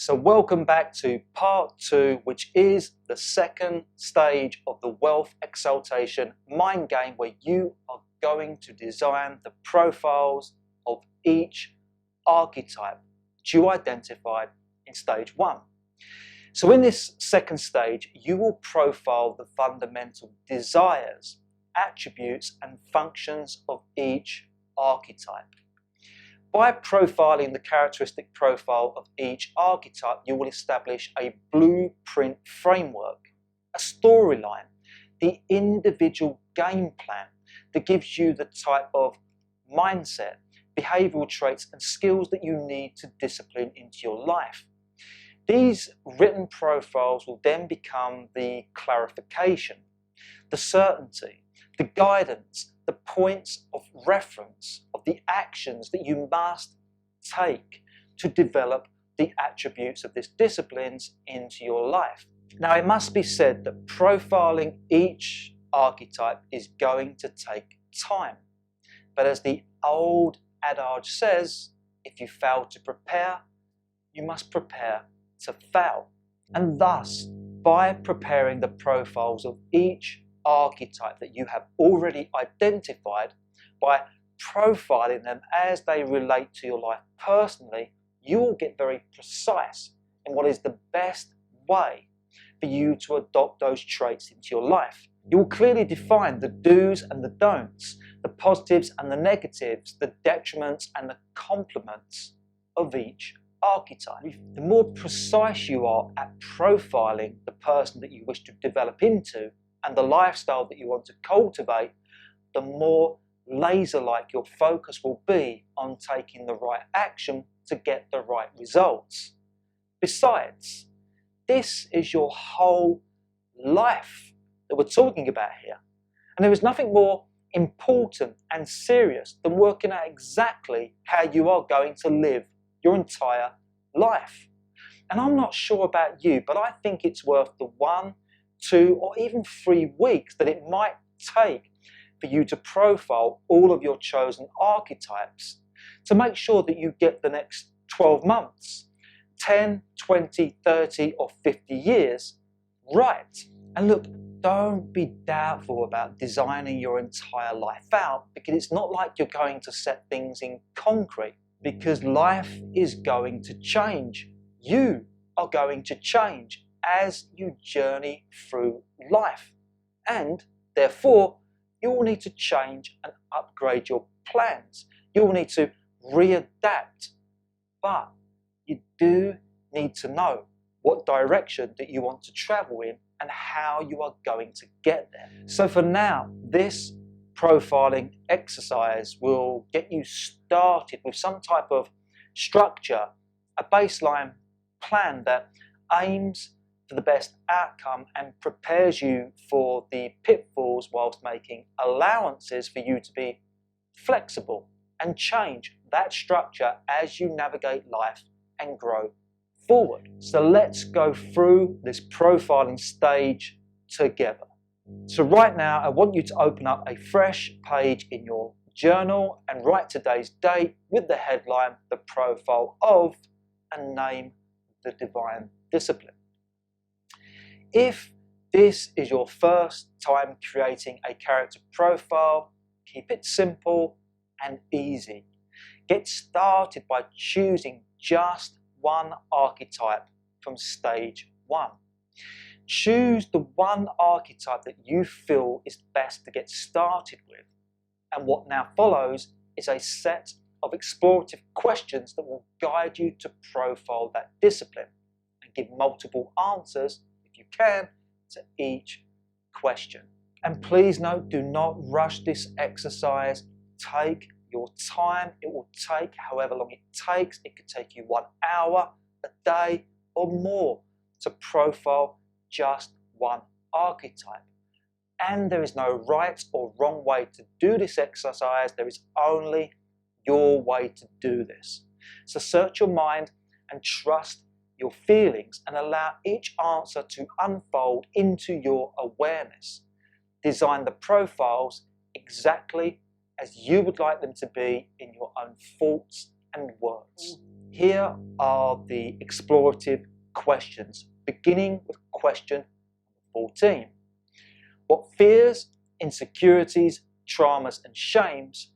So welcome back to part 2, which is the second stage of the Wealth Exaltation mind game, where you are going to design the profiles of each archetype that you identified in stage 1. So in this second stage, you will profile the fundamental desires, attributes and functions of each archetype. By profiling the characteristic profile of each archetype, you will establish a blueprint framework, a storyline, the individual game plan that gives you the type of mindset, behavioural traits and skills that you need to discipline into your life. These written profiles will then become the clarification, the certainty, the guidance, the points of reference of the actions that you must take to develop the attributes of these disciplines into your life. Now, it must be said that profiling each archetype is going to take time. But as the old adage says, if you fail to prepare, you must prepare to fail. And thus, by preparing the profiles of each archetype that you have already identified, by profiling them as they relate to your life personally, you will get very precise in what is the best way for you to adopt those traits into your life. You will clearly define the do's and the don'ts, the positives and the negatives, the detriments and the complements of each archetype. The more precise you are at profiling the person that you wish to develop into and the lifestyle that you want to cultivate, the more laser-like your focus will be on taking the right action to get the right results. Besides, this is your whole life that we're talking about here. And there is nothing more important and serious than working out exactly how you are going to live your entire life. And I'm not sure about you, but I think it's worth the 1, 2 or even 3 weeks that it might take for you to profile all of your chosen archetypes to make sure that you get the next 12 months, 10, 20, 30 or 50 years right. And look, don't be doubtful about designing your entire life out, because it's not like you're going to set things in concrete, because life is going to change. You are going to change as you journey through life, and therefore you will need to change and upgrade your plans. You will need to readapt, but you do need to know what direction that you want to travel in and how you are going to get there. So for now, this profiling exercise will get you started with some type of structure, a baseline plan that aims for the best outcome and prepares you for the pitfalls whilst making allowances for you to be flexible and change that structure as you navigate life and grow forward. So let's go through this profiling stage together. So right now, I want you to open up a fresh page in your journal and write today's date with the headline, the profile of, and name the divine discipline. If this is your first time creating a character profile, keep it simple and easy. Get started by choosing just one archetype from stage 1. Choose the one archetype that you feel is best to get started with. And what now follows is a set of explorative questions that will guide you to profile that discipline and give multiple answers, if you can, to each question. And please note, do not rush this exercise. Take your time. It will take however long it takes. It could take you 1 hour, a day or more to profile just one archetype. And there is no right or wrong way to do this exercise. There is only your way to do this. So search your mind and trust your feelings and allow each answer to unfold into your awareness. Design the profiles exactly as you would like them to be in your own thoughts and words. Here are the explorative questions, beginning with question 14. What fears, insecurities, traumas and shames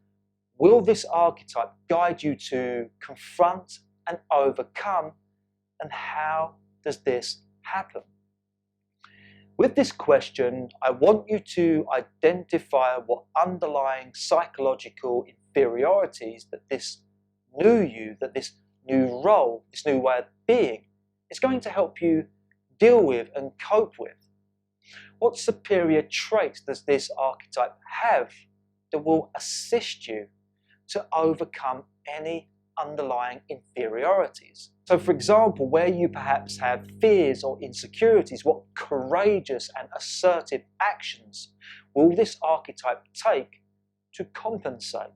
will this archetype guide you to confront and overcome, and how does this happen? With this question, I want you to identify what underlying psychological inferiorities that this new you, that this new role, this new way of being is going to help you deal with and cope with. What superior traits does this archetype have that will assist you to overcome any underlying inferiorities? So for example, where you perhaps have fears or insecurities, what courageous and assertive actions will this archetype take to compensate?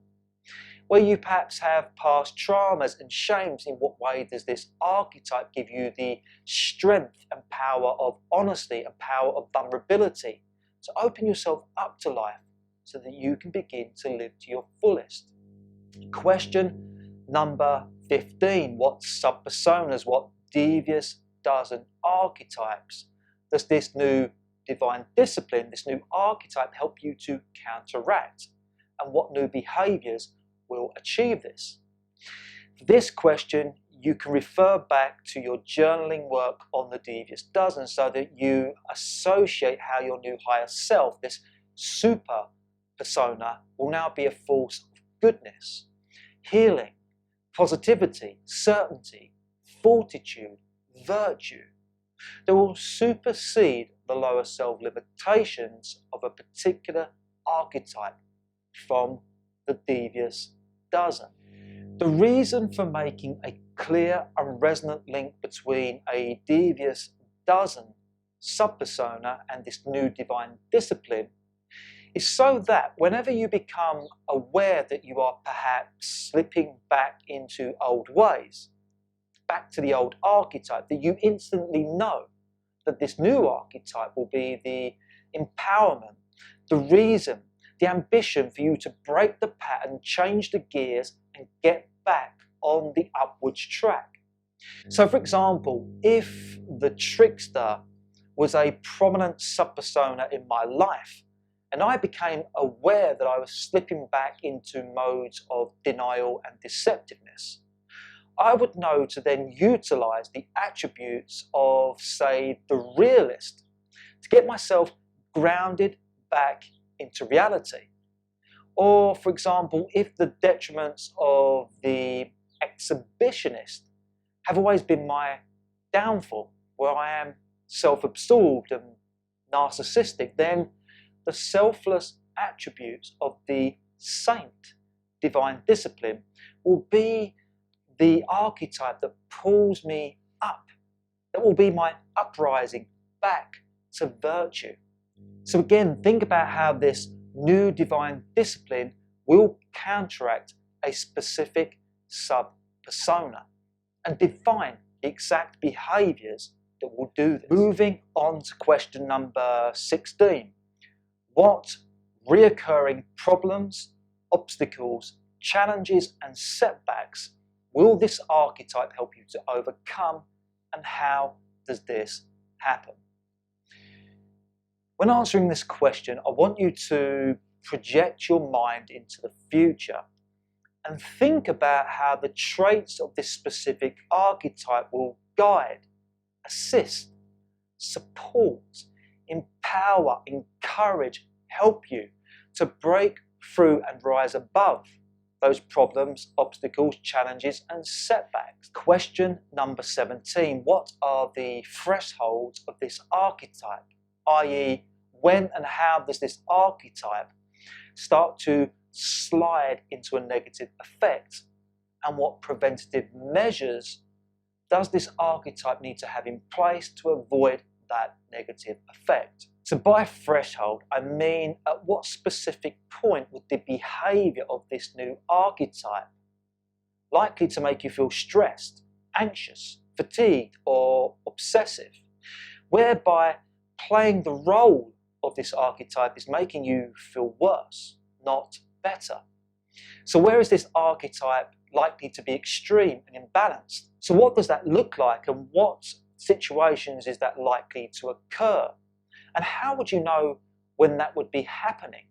Where you perhaps have past traumas and shames, in what way does this archetype give you the strength and power of honesty and power of vulnerability to open yourself up to life so that you can begin to live to your fullest? Question number 15. What sub-personas, what devious dozen archetypes does this new divine discipline, this new archetype help you to counteract? And what new behaviours will achieve this? For this question, you can refer back to your journaling work on the devious dozen so that you associate how your new higher self, this super persona, will now be a force of goodness, healing, positivity, certainty, fortitude, virtue. They will supersede the lower self limitations of a particular archetype from the devious dozen. The reason for making a clear and resonant link between a devious dozen sub-persona and this new divine discipline is so that whenever you become aware that you are perhaps slipping back into old ways, back to the old archetype, that you instantly know that this new archetype will be the empowerment, the reason, the ambition for you to break the pattern, change the gears and get back on the upwards track. So for example, if the trickster was a prominent sub-persona in my life and I became aware that I was slipping back into modes of denial and deceptiveness, I would know to then utilize the attributes of, say, the realist to get myself grounded back into reality. Or, for example, if the detriments of the exhibitionist have always been my downfall, where I am self-absorbed and narcissistic, then the selfless attributes of the saint, divine discipline, will be the archetype that pulls me up, that will be my uprising back to virtue. So again, think about how this new divine discipline will counteract a specific sub-persona and define the exact behaviours that will do this. Moving on to question number 16. What reoccurring problems, obstacles, challenges and setbacks will this archetype help you to overcome, and how does this happen? When answering this question, I want you to project your mind into the future and think about how the traits of this specific archetype will guide, assist, support, empower, encourage, help you to break through and rise above those problems, obstacles, challenges and setbacks. Question number 17. What are the thresholds of this archetype? i.e., when and how does this archetype start to slide into a negative effect? And what preventative measures does this archetype need to have in place to avoid that negative effect? So by threshold, I mean at what specific point would the behaviour of this new archetype likely to make you feel stressed, anxious, fatigued or obsessive, whereby playing the role of this archetype is making you feel worse, not better. So where is this archetype likely to be extreme and imbalanced. So what does that look like, and what situations is that likely to occur? And how would you know when that would be happening?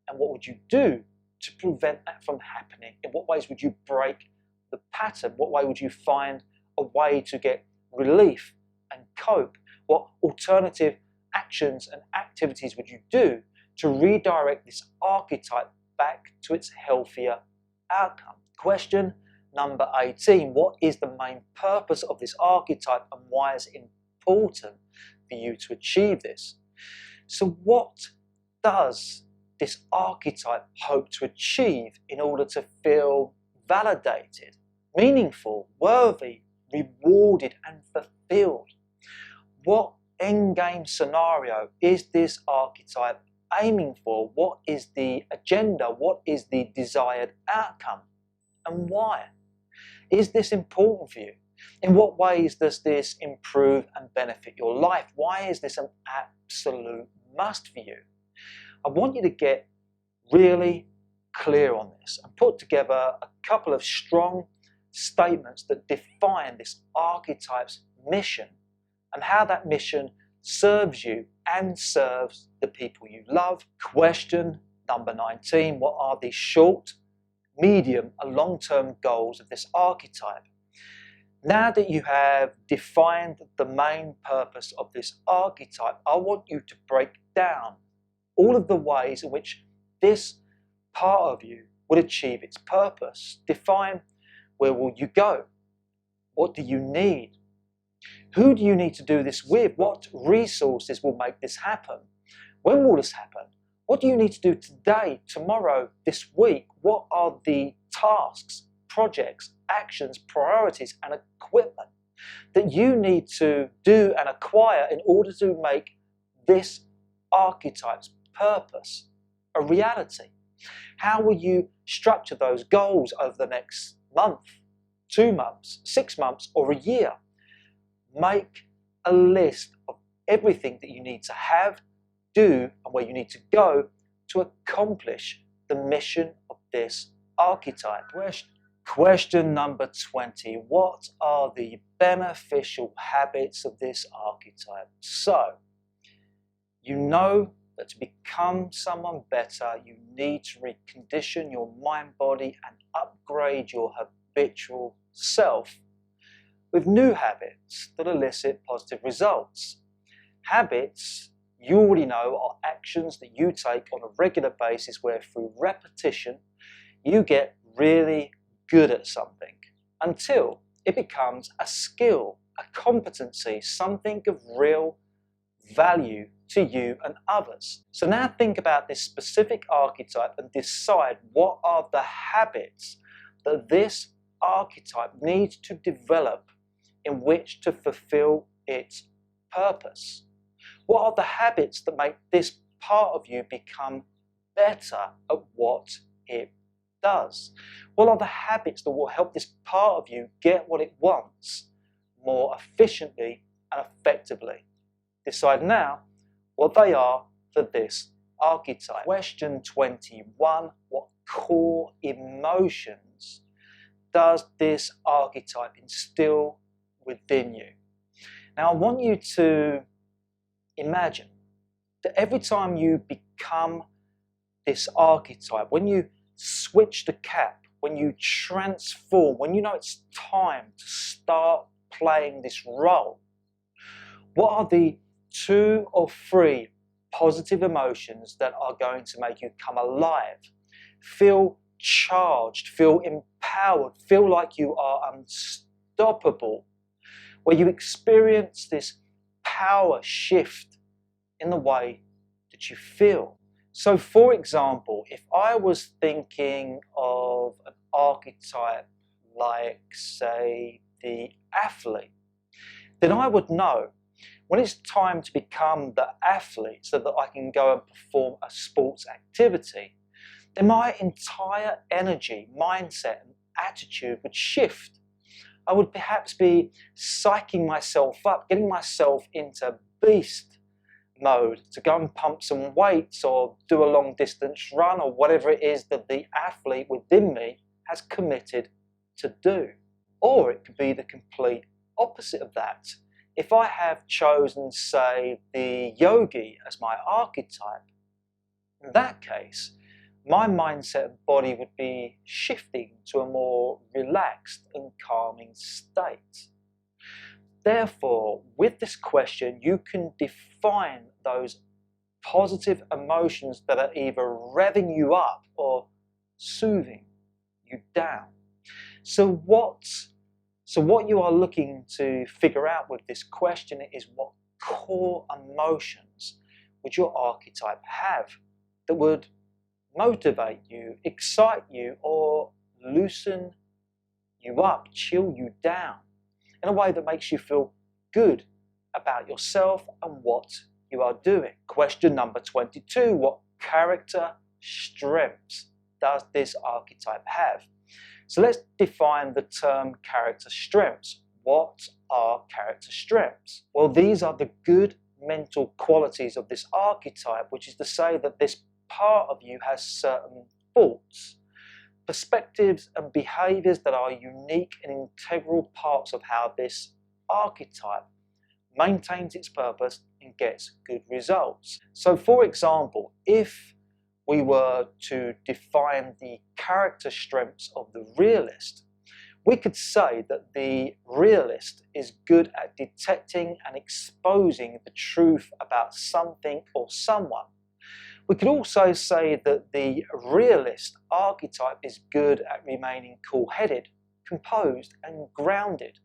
And what would you do to prevent that from happening? In what ways would you break the pattern? What way would you find a way to get relief and cope? What alternative actions and activities would you do to redirect this archetype back to its healthier outcome? Question number 18. What is the main purpose of this archetype, and why is it important for you to achieve this? So what does this archetype hope to achieve in order to feel validated, meaningful, worthy, rewarded and fulfilled? What endgame scenario is this archetype aiming for? What is the agenda? What is the desired outcome? And why? Is this important for you? In what ways does this improve and benefit your life? Why is this an absolute must for you? I want you to get really clear on this and put together a couple of strong statements that define this archetype's mission and how that mission serves you and serves the people you love. Question number 19. What are the short, medium and long-term goals of this archetype? Now that you have defined the main purpose of this archetype, I want you to break down all of the ways in which this part of you would achieve its purpose. Define, where will you go? What do you need? Who do you need to do this with? What resources will make this happen? When will this happen? What do you need to do today, tomorrow, this week? What are the tasks, projects, actions, priorities and equipment that you need to do and acquire in order to make this archetype's purpose a reality? How will you structure those goals over the next month, 2 months, 6 months or a year? Make a list of everything that you need to have, do and where you need to go to accomplish the mission of this archetype. Question number 20. What are the beneficial habits of this archetype? So, you know that to become someone better, you need to recondition your mind, body, and upgrade your habitual self with new habits that elicit positive results. Habits, you already know, are actions that you take on a regular basis where through repetition, you get really good at something until it becomes a skill, a competency, something of real value to you and others. So now think about this specific archetype and decide what are the habits that this archetype needs to develop in which to fulfill its purpose. What are the habits that make this part of you become better at what it does? What are the habits that will help this part of you get what it wants more efficiently and effectively? Decide now what they are for this archetype. Question 21. What core emotions does this archetype instill within you? Now I want you to imagine that every time you become this archetype, when you switch the cap, when you transform, when you know it's time to start playing this role, what are the 2 or 3 positive emotions that are going to make you come alive, feel charged, feel empowered, feel like you are unstoppable, where you experience this power shift in the way that you feel? So for example, if I was thinking of an archetype like, say, the athlete, then I would know when it's time to become the athlete so that I can go and perform a sports activity, then my entire energy, mindset and attitude would shift. I would perhaps be psyching myself up, getting myself into beast mode to go and pump some weights or do a long distance run or whatever it is that the athlete within me has committed to do. Or it could be the complete opposite of that. If I have chosen, say, the yogi as my archetype, in that case, my mindset and body would be shifting to a more relaxed and calming state. Therefore, with this question, you can define those positive emotions that are either revving you up or soothing you down. So what you are looking to figure out with this question is what core emotions would your archetype have that would motivate you, excite you, or loosen you up, chill you down in a way that makes you feel good about yourself and what you are doing. Question number 22, what character strengths does this archetype have? So let's define the term character strengths. What are character strengths? Well, these are the good mental qualities of this archetype, which is to say that this part of you has certain thoughts, perspectives and behaviors that are unique and integral parts of how this archetype maintains its purpose and gets good results. So for example, if we were to define the character strengths of the realist, we could say that the realist is good at detecting and exposing the truth about something or someone. We could also say that the realist archetype is good at remaining cool-headed, composed and grounded.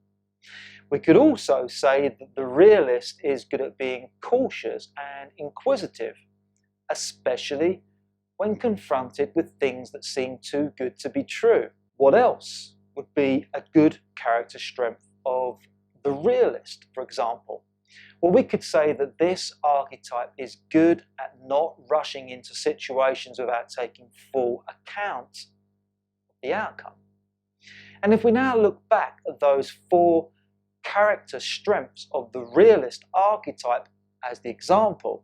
We could also say that the realist is good at being cautious and inquisitive, especially when confronted with things that seem too good to be true. What else would be a good character strength of the realist, for example? Well, we could say that this archetype is good at not rushing into situations without taking full account of the outcome. And if we now look back at those 4 character strengths of the realist archetype as the example,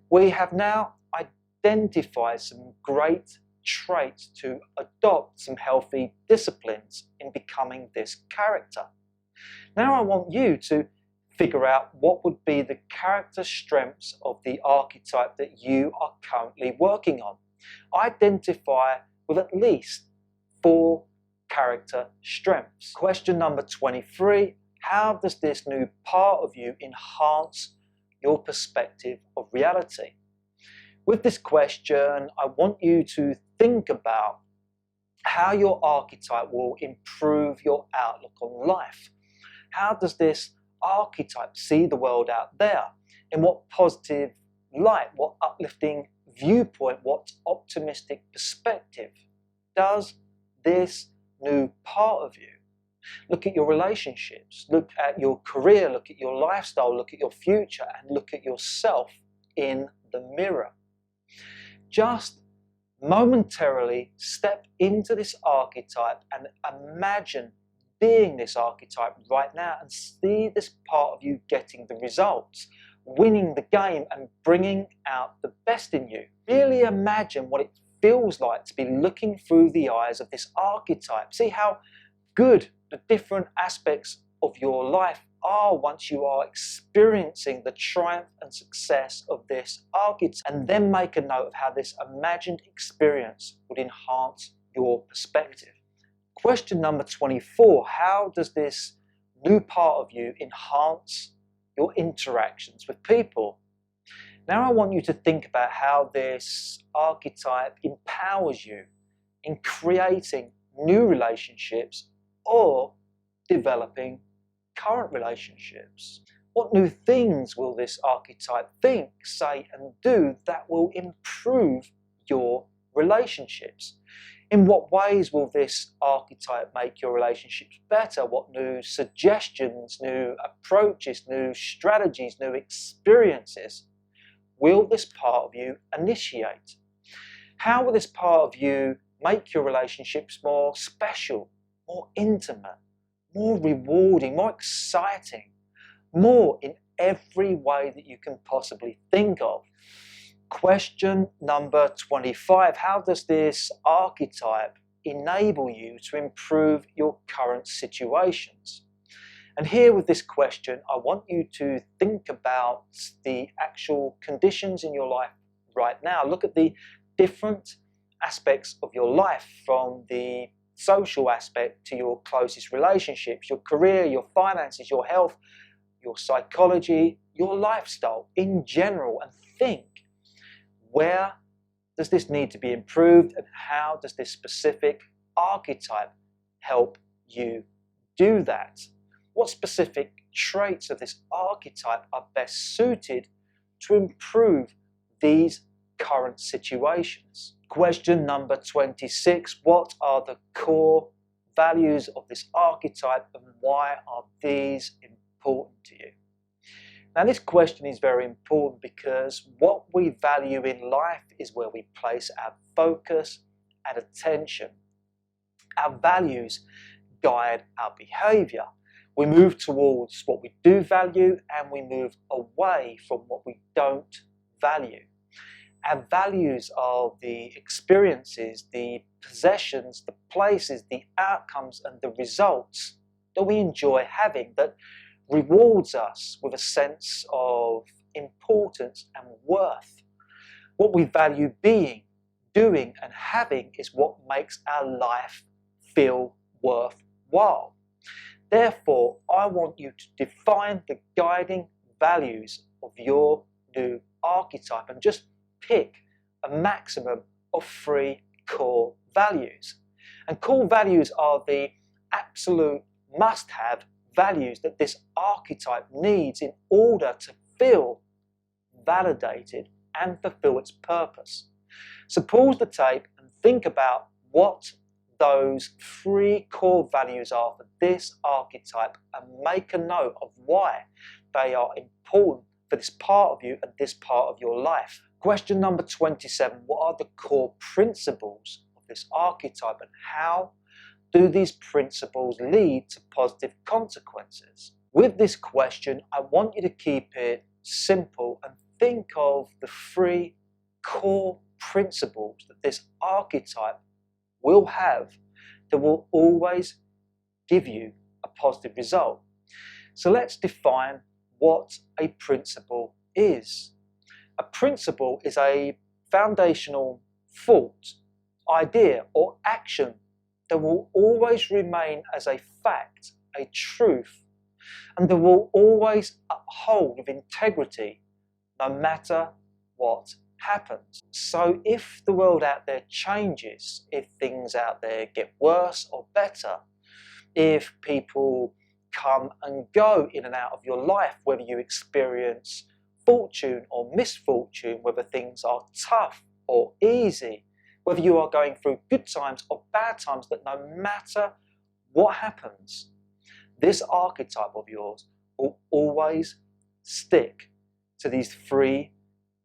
we have now identified some great traits to adopt some healthy disciplines in becoming this character. Now I want you to figure out what would be the character strengths of the archetype that you are currently working on. Identify with at least 4 character strengths. Question number 23, how does this new part of you enhance your perspective of reality? With this question, I want you to think about how your archetype will improve your outlook on life. How does this archetype see the world out there? In what positive light, what uplifting viewpoint, what optimistic perspective does this new part of you? Look at your relationships, look at your career, look at your lifestyle, look at your future, and look at yourself in the mirror. Just momentarily step into this archetype and imagine being this archetype right now and see this part of you getting the results, winning the game and bringing out the best in you. Really imagine what it feels like to be looking through the eyes of this archetype. See how good the different aspects of your life are once you are experiencing the triumph and success of this archetype, and then make a note of how this imagined experience would enhance your perspective. Question number 24, how does this new part of you enhance your interactions with people? Now I want you to think about how this archetype empowers you in creating new relationships or developing current relationships. What new things will this archetype think, say and do that will improve your relationships? In what ways will this archetype make your relationships better? What new suggestions, new approaches, new strategies, new experiences will this part of you initiate? How will this part of you make your relationships more special, more intimate, more rewarding, more exciting, more in every way that you can possibly think of? Question number 25, how does this archetype enable you to improve your current situations? And here with this question, I want you to think about the actual conditions in your life right now. Look at the different aspects of your life, from the social aspect to your closest relationships, your career, your finances, your health, your psychology, your lifestyle in general, and think, where does this need to be improved, and how does this specific archetype help you do that? What specific traits of this archetype are best suited to improve these current situations? Question number 26, what are the core values of this archetype, and why are these important to you? Now, this question is very important because what we value in life is where we place our focus and attention. Our values guide our behavior. We move towards what we do value, and we move away from what we don't value. Our values are the experiences, the possessions, the places, the outcomes, and the results that we enjoy having, that rewards us with a sense of importance and worth. What we value being, doing, and having is what makes our life feel worthwhile. Therefore, I want you to define the guiding values of your new archetype and just pick a maximum of 3 core values. And core values are the absolute must-have values that this archetype needs in order to feel validated and fulfill its purpose. So pause the tape and think about what those 3 core values are for this archetype, and make a note of why they are important for this part of you and this part of your life. Question number 27, what are the core principles of this archetype, and how do these principles lead to positive consequences? With this question, I want you to keep it simple and think of the 3 core principles that this archetype will have that will always give you a positive result. So let's define what a principle is. A principle is a foundational thought, idea, or action that will always remain as a fact, a truth, and that will always uphold with integrity no matter what happens. So if the world out there changes, if things out there get worse or better, if people come and go in and out of your life, whether you experience fortune or misfortune, whether things are tough or easy, whether you are going through good times or bad times, that no matter what happens, this archetype of yours will always stick to these 3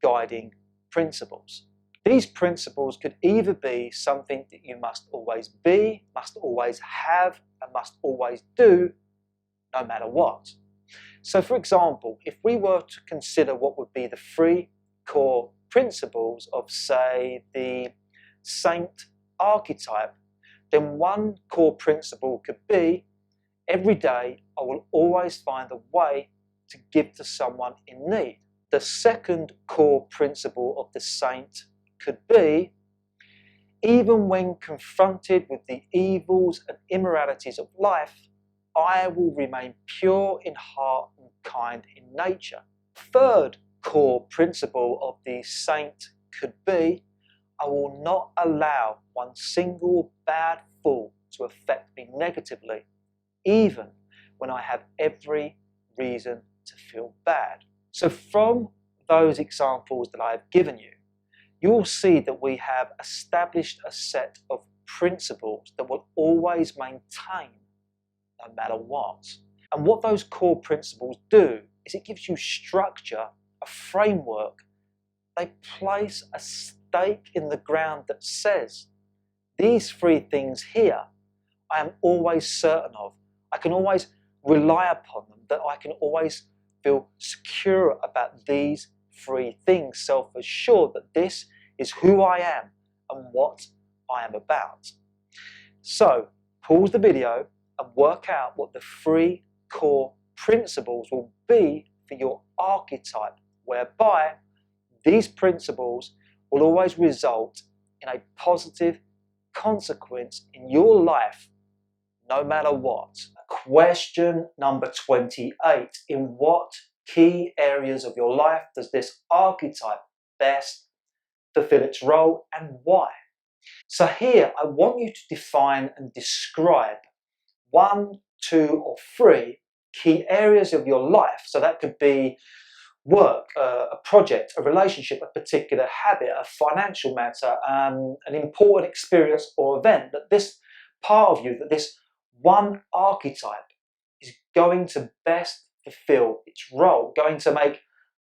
guiding principles. These principles could either be something that you must always be, must always have, and must always do, no matter what. So for example, if we were to consider what would be the 3 core principles of, say, the saint archetype, then one core principle could be, every day I will always find a way to give to someone in need. The second core principle of the saint could be, even when confronted with the evils and immoralities of life, I will remain pure in heart and kind in nature. Third core principle of the saint could be, I will not allow one single bad thought to affect me negatively, even when I have every reason to feel bad. So from those examples that I have given you, you will see that we have established a set of principles that will always maintain no matter what. And what those core principles do is it gives you structure, a framework. They place a stake in the ground that says, these 3 things here, I am always certain of. I can always rely upon them, that I can always feel secure about these 3 things, self-assured that this is who I am and what I am about. So pause the video and work out what the 3 core principles will be for your archetype, whereby these principles will always result in a positive consequence in your life, no matter what. Question number 28. In what key areas of your life does this archetype best fulfill its role, and why? So here I want you to define and describe 1, 2, or 3 key areas of your life. So that could be work, a project, a relationship, a particular habit, a financial matter, an important experience or event, that this part of you, that this one archetype is going to best fulfill its role, going to make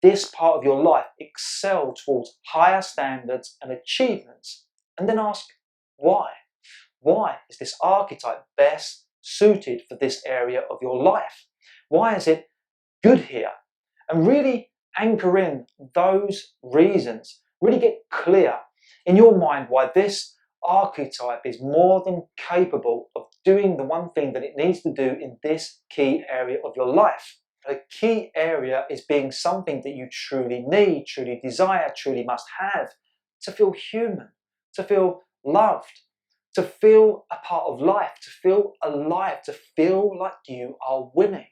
this part of your life excel towards higher standards and achievements. And then ask why. Why is this archetype best suited for this area of your life? Why is it good here? And really anchor in those reasons. Really get clear in your mind why this archetype is more than capable of doing the one thing that it needs to do in this key area of your life. A key area is being something that you truly need, truly desire, truly must have to feel human, to feel loved, to feel a part of life, to feel alive, to feel like you are winning.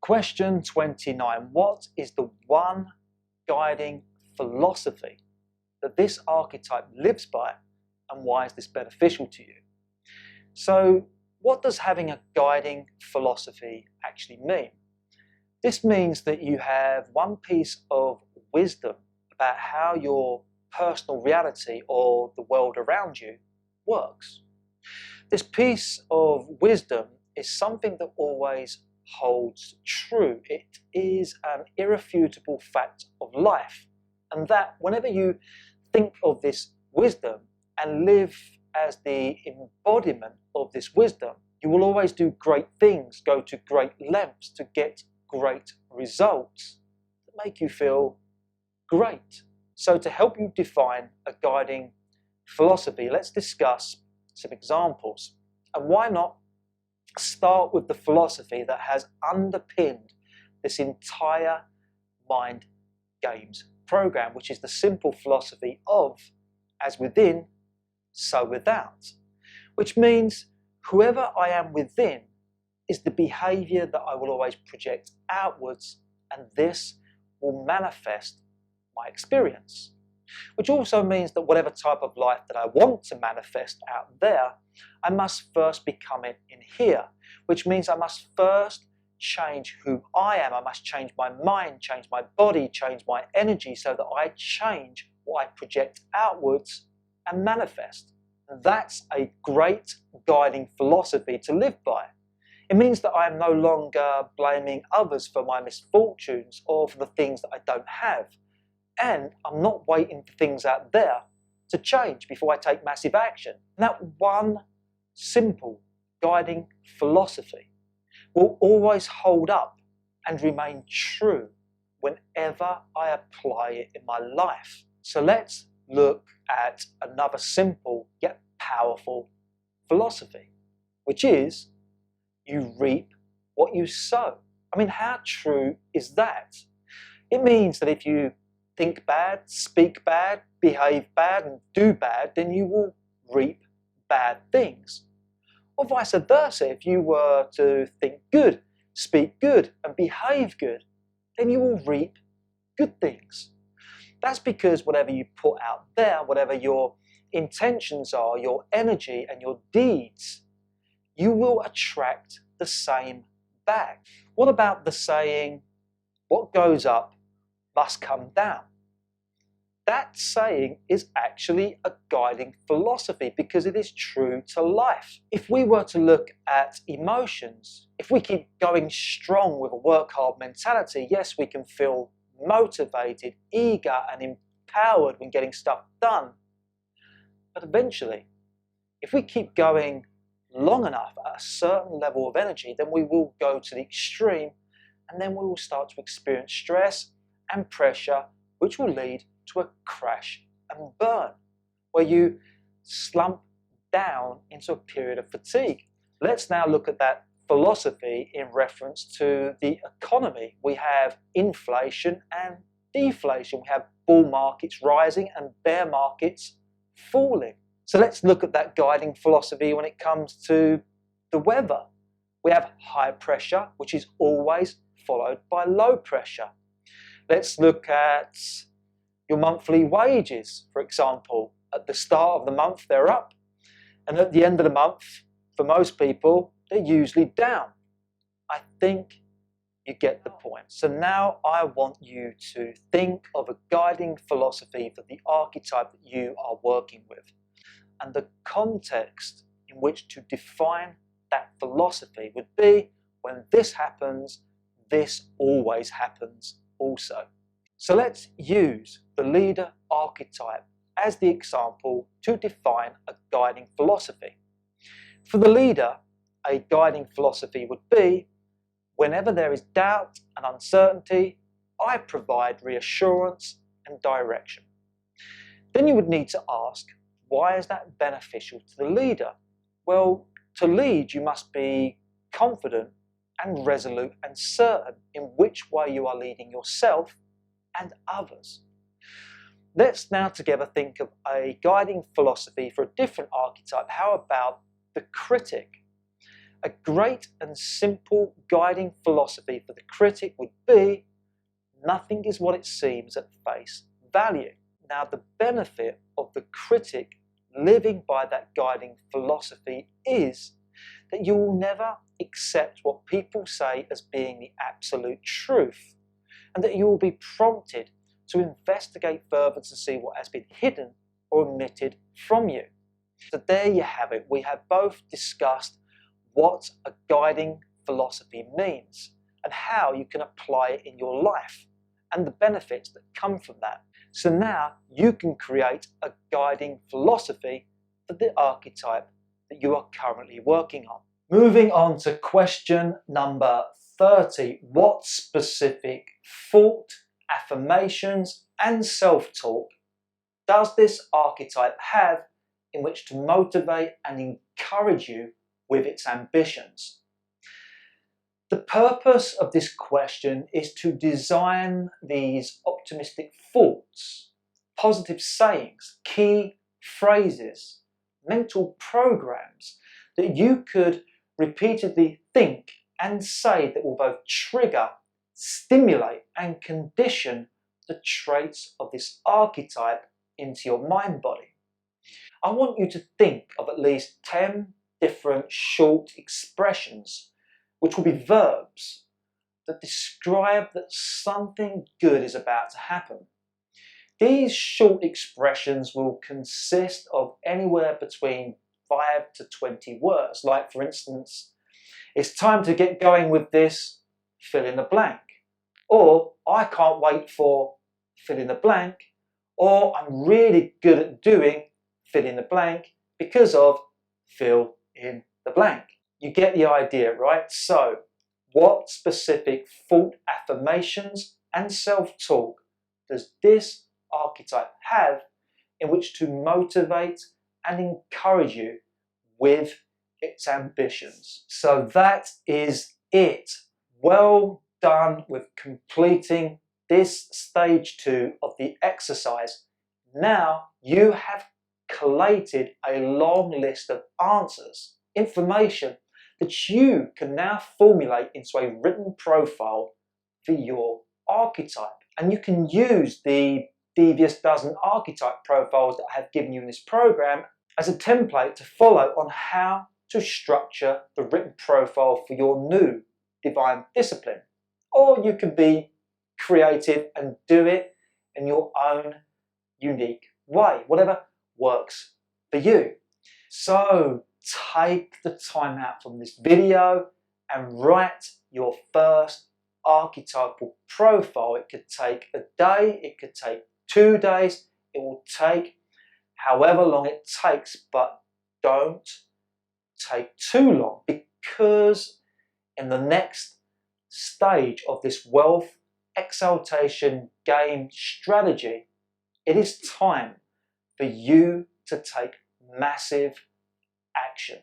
Question 29. What is the one guiding philosophy that this archetype lives by, and why is this beneficial to you? So, what does having a guiding philosophy actually mean? This means that you have one piece of wisdom about how your personal reality or the world around you works. This piece of wisdom is something that always holds true. It is an irrefutable fact of life, and that whenever you think of this wisdom and live as the embodiment of this wisdom, you will always do great things, go to great lengths to get great results that make you feel great. So to help you define a guiding philosophy, let's discuss some examples. And why not start with the philosophy that has underpinned this entire Mind Games program, which is the simple philosophy of as within, so without, which means whoever I am within is the behavior that I will always project outwards, and this will manifest my experience. Which also means that whatever type of life that I want to manifest out there, I must first become it in here, which means I must first change who I am. I must change my mind, change my body, change my energy, so that I change what I project outwards and manifest. And that's a great guiding philosophy to live by. It means that I am no longer blaming others for my misfortunes or for the things that I don't have. And I'm not waiting for things out there to change before I take massive action. And that one simple guiding philosophy will always hold up and remain true whenever I apply it in my life. So let's look at another simple yet powerful philosophy, which is you reap what you sow. I mean, how true is that? It means that if you think bad, speak bad, behave bad, and do bad, then you will reap bad things. Or vice versa, if you were to think good, speak good, and behave good, then you will reap good things. That's because whatever you put out there, whatever your intentions are, your energy and your deeds, you will attract the same back. What about the saying, what goes up must come down? That saying is actually a guiding philosophy because it is true to life. If we were to look at emotions, if we keep going strong with a work hard mentality, yes, we can feel motivated, eager and empowered when getting stuff done. But eventually, if we keep going long enough at a certain level of energy, then we will go to the extreme, and then we will start to experience stress and pressure, which will lead to a crash and burn, where you slump down into a period of fatigue. Let's now look at that philosophy in reference to the economy. We have inflation and deflation. We have bull markets rising and bear markets falling. So let's look at that guiding philosophy when it comes to the weather. We have high pressure, which is always followed by low pressure. Let's look at your monthly wages, for example. At the start of the month, they're up, and at the end of the month, for most people, they're usually down. I think you get the point. So now I want you to think of a guiding philosophy for the archetype that you are working with, and the context in which to define that philosophy would be, when this happens, this always happens also. So let's use the leader archetype as the example to define a guiding philosophy. For the leader, a guiding philosophy would be, whenever there is doubt and uncertainty, I provide reassurance and direction. Then you would need to ask, why is that beneficial to the leader? Well, to lead, you must be confident and resolute and certain in which way you are leading yourself and others. Let's now together think of a guiding philosophy for a different archetype. How about the critic? A great and simple guiding philosophy for the critic would be, nothing is what it seems at face value. Now, the benefit of the critic living by that guiding philosophy is that you will never accept what people say as being the absolute truth, and that you will be prompted to investigate further to see what has been hidden or omitted from you. So there you have it. We have both discussed what a guiding philosophy means and how you can apply it in your life and the benefits that come from that. So now you can create a guiding philosophy for the archetype that you are currently working on. Moving on to question number 30. What specific thought, affirmations and self-talk does this archetype have in which to motivate and encourage you with its ambitions? The purpose of this question is to design these optimistic thoughts, positive sayings, key phrases, mental programs that you could repeatedly think and say that will both trigger, stimulate and condition the traits of this archetype into your mind body. I want you to think of at least 10 different short expressions, which will be verbs that describe that something good is about to happen. These short expressions will consist of anywhere between 5 to 20 words, like for instance, it's time to get going with this, fill in the blank, or I can't wait for, fill in the blank, or I'm really good at doing, fill in the blank, because of, fill in the blank. You get the idea, right? So, what specific thought, affirmations and self-talk does this archetype have in which to motivate and encourage you with its ambitions? So that is it. Well done with completing this stage 2 of the exercise. Now you have collated a long list of answers, information that you can now formulate into a written profile for your archetype. And you can use the Devious Dozen archetype profiles that I have given you in this program as a template to follow on how to structure the written profile for your new divine discipline. Or you can be creative and do it in your own unique way, whatever works for you. So take the time out from this video and write your first archetypal profile. It could take a day, it could take 2 days, it will take however long it takes, but don't take too long, because in the next stage of this wealth exaltation game strategy, it is time for you to take massive action.